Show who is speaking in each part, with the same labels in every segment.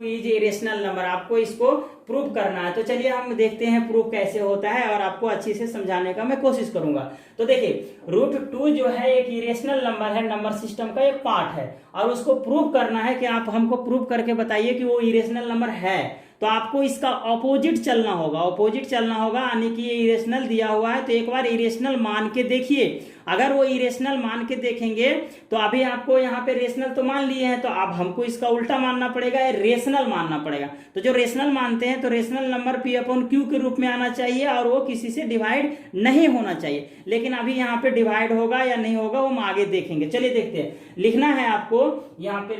Speaker 1: Is irrational number, आपको इसको prove करना है। तो चलिए हम देखते हैं प्रूव कैसे होता है और आपको अच्छी से समझाने का मैं कोशिश करूंगा। तो देखिए √2 जो है एक इरेशनल नंबर है, नंबर सिस्टम का एक पार्ट है और उसको प्रूव करना है कि आप हमको प्रूव करके बताइए कि वो इरेशनल नंबर है। तो आपको इसका ऑपोजिट चलना होगा, ऑपोजिट चलना होगा, यानी कि ये इरेशनल दिया हुआ है तो एक बार इरेशनल मान के देखिए। अगर वो इरेशनल मान के देखेंगे तो अभी आपको यहाँ पे रेशनल तो मान लिए हैं, तो अब हमको इसका उल्टा मानना पड़ेगा, रेशनल मानना पड़ेगा। तो जो रेशनल मानते हैं तो रेशनल नंबर P/Q के रूप में आना चाहिए और वो किसी से डिवाइड नहीं होना चाहिए। लेकिन अभी यहाँ पे डिवाइड होगा या नहीं होगा वो हम आगे देखेंगे। चलिए देखते हैं। लिखना है आपको यहाँ पे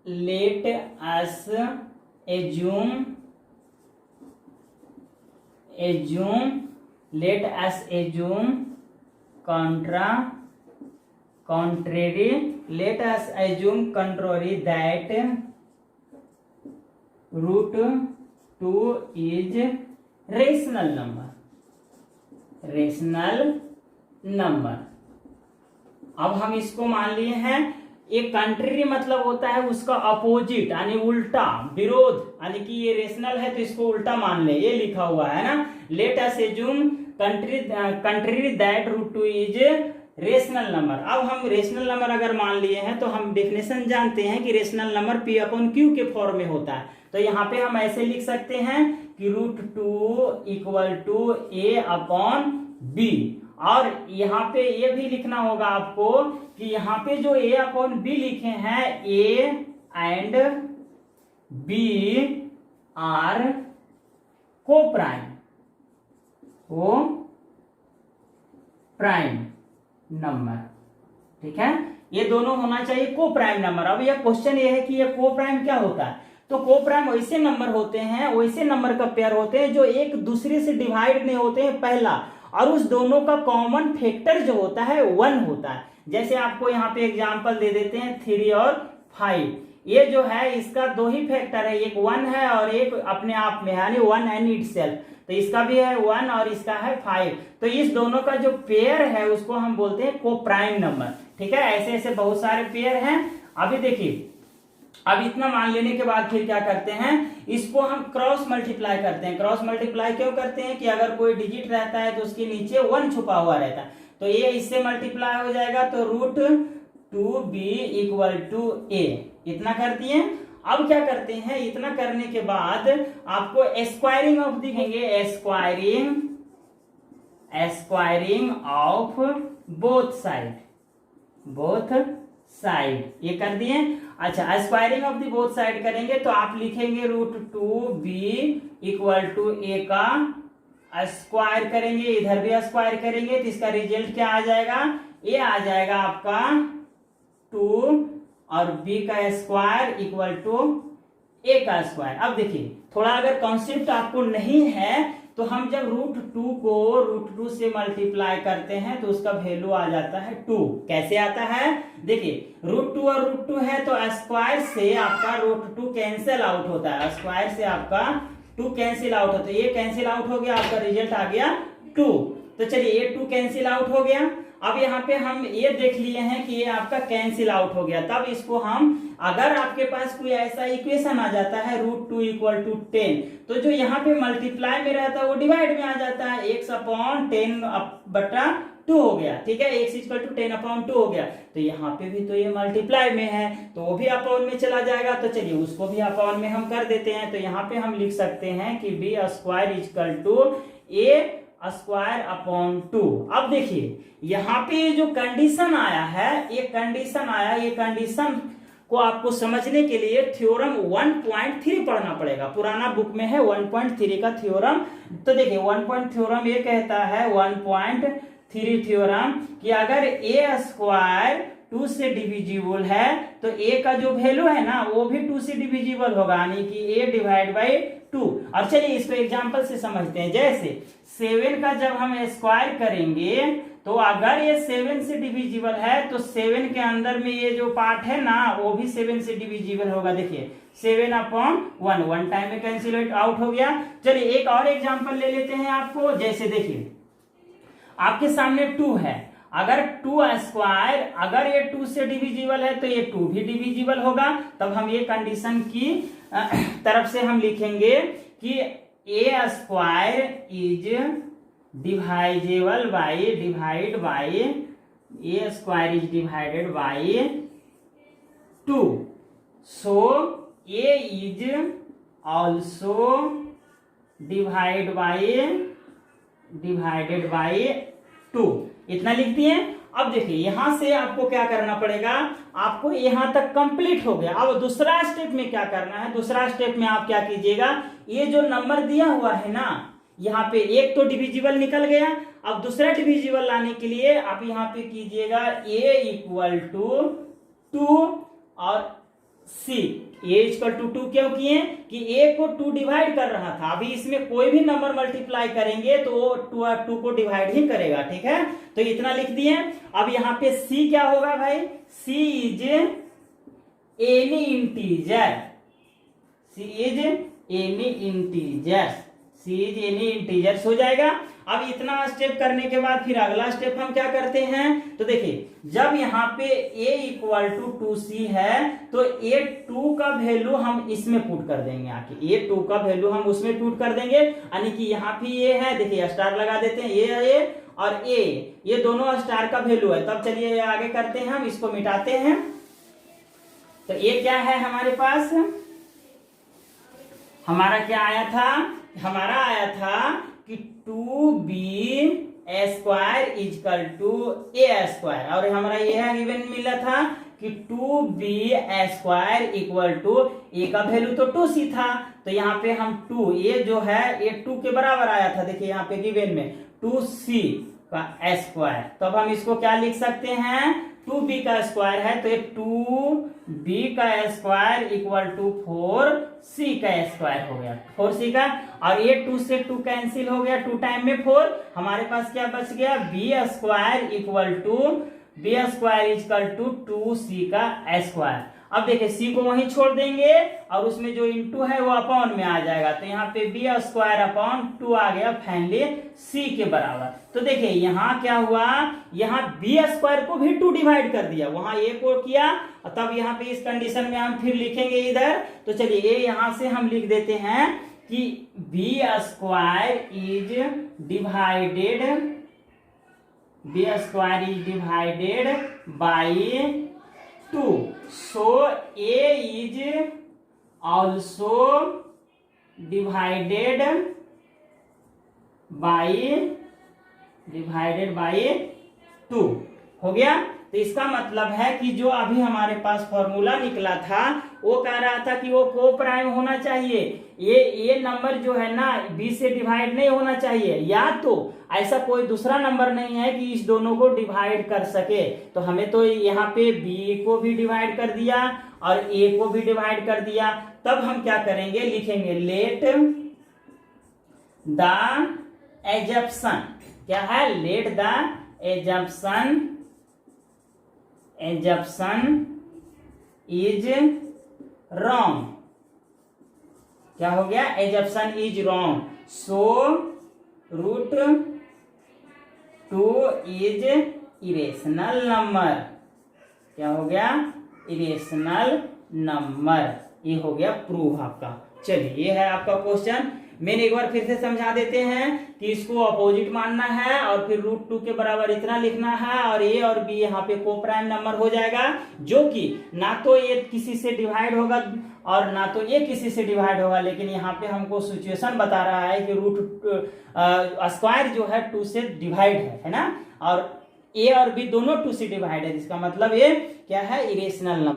Speaker 1: let us assume contrary that √2 is rational number। अब हम इसको मान लिए हैं। एक कंट्री मतलब होता है उसका अपोजिट, यानी उल्टा, विरोध, यानी कि ये रेशनल है तो इसको उल्टा मान ले, ये लिखा हुआ है ना। Let us assume country that √2 is rational number. अब हम रेशनल नंबर अगर मान लिए हैं तो हम डेफिनेशन जानते हैं कि रेशनल नंबर P/Q के फॉर्म में होता है। तो यहाँ पे हम ऐसे लिख सकते हैं कि √2 = A/B। और यहाँ पे ये भी लिखना होगा आपको कि यहाँ पे जो A/B लिखे हैं, A and B are prime number, ठीक है। ये दोनों होना चाहिए को प्राइम नंबर। अब यह क्वेश्चन ये है कि ये को प्राइम क्या होता है। तो को प्राइम वैसे नंबर होते हैं, वैसे नंबर का पेयर होते हैं जो एक दूसरे से डिवाइड नहीं होते हैं, पहला, और उस दोनों का कॉमन फैक्टर जो होता है 1 होता है। जैसे आपको यहाँ पे एग्जांपल दे देते हैं 3 और 5। ये जो है इसका दो ही फैक्टर है, एक 1 है और एक अपने आप में, यानी 1 एंड इटसेल्फ। तो इसका भी है 1 और इसका है 5। तो इस दोनों का जो पेयर है उसको हम बोलते हैं को प्राइम नंबर, ठीक है। ऐसे ऐसे बहुत सारे पेयर हैं। अभी देखिए, अब इतना मान लेने के बाद फिर क्या करते हैं, इसको हम क्रॉस मल्टीप्लाई करते हैं। क्रॉस मल्टीप्लाई क्यों करते हैं कि अगर कोई डिजिट रहता है तो उसके नीचे 1 छुपा हुआ रहता है, तो ये इससे मल्टीप्लाई हो जाएगा। तो √2b = A, इतना कर दिए। अब क्या करते हैं, इतना करने के बाद आपको स्क्वायरिंग ऑफ दिखेंगे, स्क्वायरिंग ऑफ बोथ साइड, ये कर दिए। अच्छा, squaring of the both side करेंगे तो आप लिखेंगे √2b = A का स्क्वायर करेंगे, इधर भी स्क्वायर करेंगे तो इसका रिजल्ट क्या आ जाएगा, ये आ जाएगा आपका 2 और b का स्क्वायर = A का स्क्वायर। अब देखिए, थोड़ा अगर कॉन्सेप्ट आपको नहीं है तो हम जब √2 को √2 से मल्टीप्लाई करते हैं तो उसका वैल्यू आ जाता है 2। कैसे आता है, देखिए √2 और √2 है तो स्क्वायर से आपका √2 कैंसिल आउट होता है, स्क्वायर से आपका 2 कैंसिल आउट होता है। ये कैंसिल आउट हो गया, आपका रिजल्ट आ गया 2। तो चलिए ये 2 कैंसिल आउट हो गया। अब यहाँ पे हम ये देख लिए हैं कि ये आपका कैंसिल आउट हो गया। तब इसको हम, अगर आपके पास कोई ऐसा इक्वेशन आ जाता है √2 = 10, तो जो यहाँ पे मल्टीप्लाई में रहता है वो डिवाइड में आ जाता है, x/10/2 हो गया, ठीक है। x = 10/2 हो गया। तो यहाँ पे भी तो ये मल्टीप्लाई में है तो वो भी अपॉन में चला जाएगा। तो चलिए उसको भी अपॉन में हम कर देते हैं। तो यहाँ पे हम लिख सकते हैं कि b² = A²/2। अब देखिए यहाँ पे जो कंडीशन आया है, ये कंडीशन को आपको समझने के लिए थ्योरम 1.3 पढ़ना पड़ेगा। पुराना बुक में है 1.3 का थ्योरम। तो देखिए 1. थ्योरम ये कहता है, 1.3 थ्योरम कि अगर A² 2 से डिविजिबल है तो A का जो वैल्यू है ना वो भी 2 से डिविजिबल होगा, यानी कि A/2। और चलिए इसको एग्जांपल से समझते हैं। जैसे 7 का जब हम स्क्वायर करेंगे तो अगर ये 7 से डिविजिबल है तो 7 के अंदर में ये जो पार्ट है ना वो भी 7 से डिविजिबल होगा। देखिए 7/1, 1 टाइम में कैंसिल आउट हो गया। चलिए एक और एग्जांपल ले लेते हैं आपको। जैसे देखिए आपके सामने 2 है अगर 2 स्क्वायर, अगर ये 2 से डिविजिबल है तो ये 2 भी डिविजिबल होगा। तब हम ये कंडीशन की तरफ से हम लिखेंगे कि a square is divisible by, divide by, a square is divided by 2, so a is also divided by 2। इतना लिख दिए। अब देखिए यहां से आपको क्या करना पड़ेगा, आपको यहां तक कंप्लीट हो गया। अब दूसरा स्टेप में क्या करना है, दूसरा स्टेप में आप क्या कीजिएगा, ये जो नंबर दिया हुआ है ना, यहाँ पे एक तो डिविजिबल निकल गया। अब दूसरा डिविजिबल लाने के लिए आप यहाँ पे कीजिएगा a इक्वल टू 2 और c। a इक्वल टू 2 क्यों किए कि a को 2 डिवाइड कर रहा था। अभी इसमें कोई भी नंबर मल्टीप्लाई करेंगे तो वो 2 को डिवाइड ही करेगा, ठीक है। तो इतना लिख दिए। अब यहाँ पे c क्या होगा भाई, c is any integer, c is any integer, c is any integers हो जाएगा। अब इतना स्टेप करने के बाद फिर अगला स्टेप हम क्या करते हैं, तो देखिए जब यहाँ पे a इक्वल टू 2c है तो a 2 का वैल्यू हम इसमें पुट कर देंगे, आके a 2 का वैल्यू हम उसमें पुट कर देंगे। यानी कि यहाँ भी a है, देखिए स्टार लगा देते हैं, a और a, ये दोनों स्टार का वैल्यू है। तब चलिए आगे करते हैं, हम इसको मिटाते हैं। तो ये क्या है हमारे पास, हमारा क्या आया था, हमारा आया था कि 2b square equal to a square, और हमारा ये है गिवन मिला था कि 2b स्क्वायर इक्वल टू ए का वैल्यू तो 2c था। तो यहाँ पे हम 2, ये जो है ये 2 के बराबर आया था, देखिए यहाँ पे गिवन में 2c का स्क्वायर। तो अब हम इसको क्या लिख सकते हैं, 2b का स्क्वायर है तो ये 2b का स्क्वायर इक्वल टू 4c का स्क्वायर हो गया, 4c का। और ये 2 से 2 कैंसिल हो गया, 2 टाइम में 4, हमारे पास क्या बच गया, b square equal to, b square equal to 2c का स्क्वायर। अब देखिए c को वहीं छोड़ देंगे और उसमें जो इंटू है वो अपॉन में आ जाएगा। तो यहाँ पे b स्क्वायर अपॉन 2 आ गया, फाइनली c के बराबर। तो देखिए यहाँ क्या हुआ, यहाँ b स्क्वायर को भी 2 डिवाइड कर दिया, वहां a को किया, तब यहाँ पे इस कंडीशन में हम फिर लिखेंगे इधर। तो चलिए यहाँ से हम लिख देते हैं कि b square is divided, b square is divided by 2, so a is also divided by 2 हो गया। तो इसका मतलब है कि जो अभी हमारे पास फॉर्मूला निकला था वो कह रहा था कि वो को प्राइम होना चाहिए, ये नंबर जो है ना b से डिवाइड नहीं होना चाहिए, या तो ऐसा कोई दूसरा नंबर नहीं है कि इस दोनों को डिवाइड कर सके। तो हमें तो यहाँ पे b को भी डिवाइड कर दिया और a को भी डिवाइड कर दिया। तब हम क्या करेंगे, लिखेंगे लेट द एजम्पशन, क्या है, let the assumption is wrong. क्या हो गया, assumption is wrong, so root 2 is irrational number. क्या हो गया, इरेशनल नंबर। ये हो गया प्रूफ आपका। चलिए ये है आपका क्वेश्चन। मैंने एक बार फिर से समझा देते हैं कि इसको अपोजिट मानना है और फिर रूट 2 के बराबर इतना लिखना है, और ए और बी यहाँ पे को प्राइम नंबर हो जाएगा, जो कि ना तो ये किसी से डिवाइड होगा और ना तो ये किसी से डिवाइड होगा। लेकिन यहाँ पे हमको सिचुएशन बता रहा है कि रूट स्क्वायर जो है 2 से डिवाइड है ना, और ए और बी दोनों 2 से डिवाइड है। इसका मतलब ये क्या है, इरेशनल नंबर।